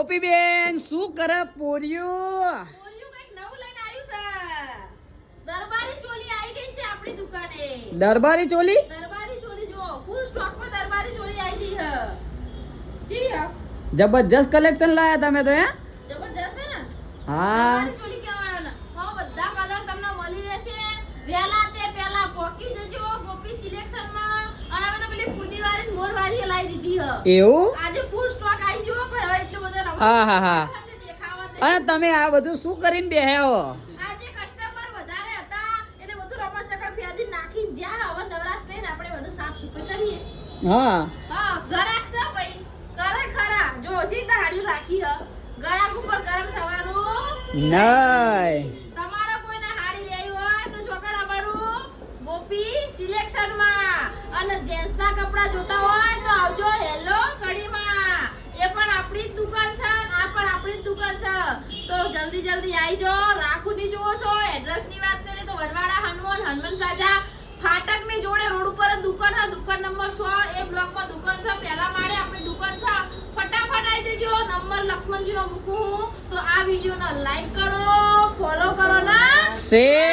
ગોપી બેન શું કરે પોરિયું? પોરિયું કઈક નવું લઈને આવ્યું છે. દરબારી ચોલી આવી ગઈ છે આપણી દુકાને. દરબારી ચોલી જો ફૂલ સ્ટોક માં દરબારી ચોલી આવી ગઈ છે. જી હા, જબરજસ્ત કલેક્શન લાયા તમે તો. હે જબરજસ્ત છે ને. હા, દરબારી ચોલી કહેવાય ને. બધા કલર તમને મળી રહેશે. વેલા તે પહેલા પોકી જજો ગોપી સિલેક્શન માં. અને અમે તો પેલી કુદીવારી મોરવારી લાવી દીધી છે. એવું? આજે ફૂલ સ્ટોક આવી ગયો પણ હવે એટલો બધો રમત હા હા હા. દેખાવા દે. અને તમે આ બધું શું કરીને બેહ્યા હો? આજે કસ્ટમર વધારે હતા એટલે બધું રમત ચકર ફેદી નાખીને જ્યાં હવે નવરાશ થઈને આપણે બધું સાફ સફાઈ કરીએ. હા હા, ગરાક છે ભાઈ. કરે ખરા. જો જી તાળ્યું રાખી હ. ગરાક ઉપર ગરમ થવાનું નહીં. તમારા કોઈને હાડી લેવી હોય તો ચોકડ આવવાનું ગોપી સિલેક્શન માં. અને જેન્ટ્સ ના કપડા જોતા હોય તો આવજો હેલો કડીમાં. એ પણ આપણી જ દુકાન છે અને આ પણ આપણી જ દુકાન છે. તો જલ્દી જલ્દી આવી જાઓ. રાખુની જુઓ છો. એડ્રેસ ની વાત કરીએ તો વડવાડા હનુમાન પ્લાઝા ફાટક ની જોડે રોડ ઉપર જ દુકાન છે. દુકાન નંબર 100 એ બ્લોક માં દુકાન છે. પહેલા માળે આપણી દુકાન છે. ફટાફટ આવી જજો. નંબર લક્ષ્મણજી નો મૂકું હું. તો આ વિડિયો ને લાઈક કરો, ફોલો કરો ને શેર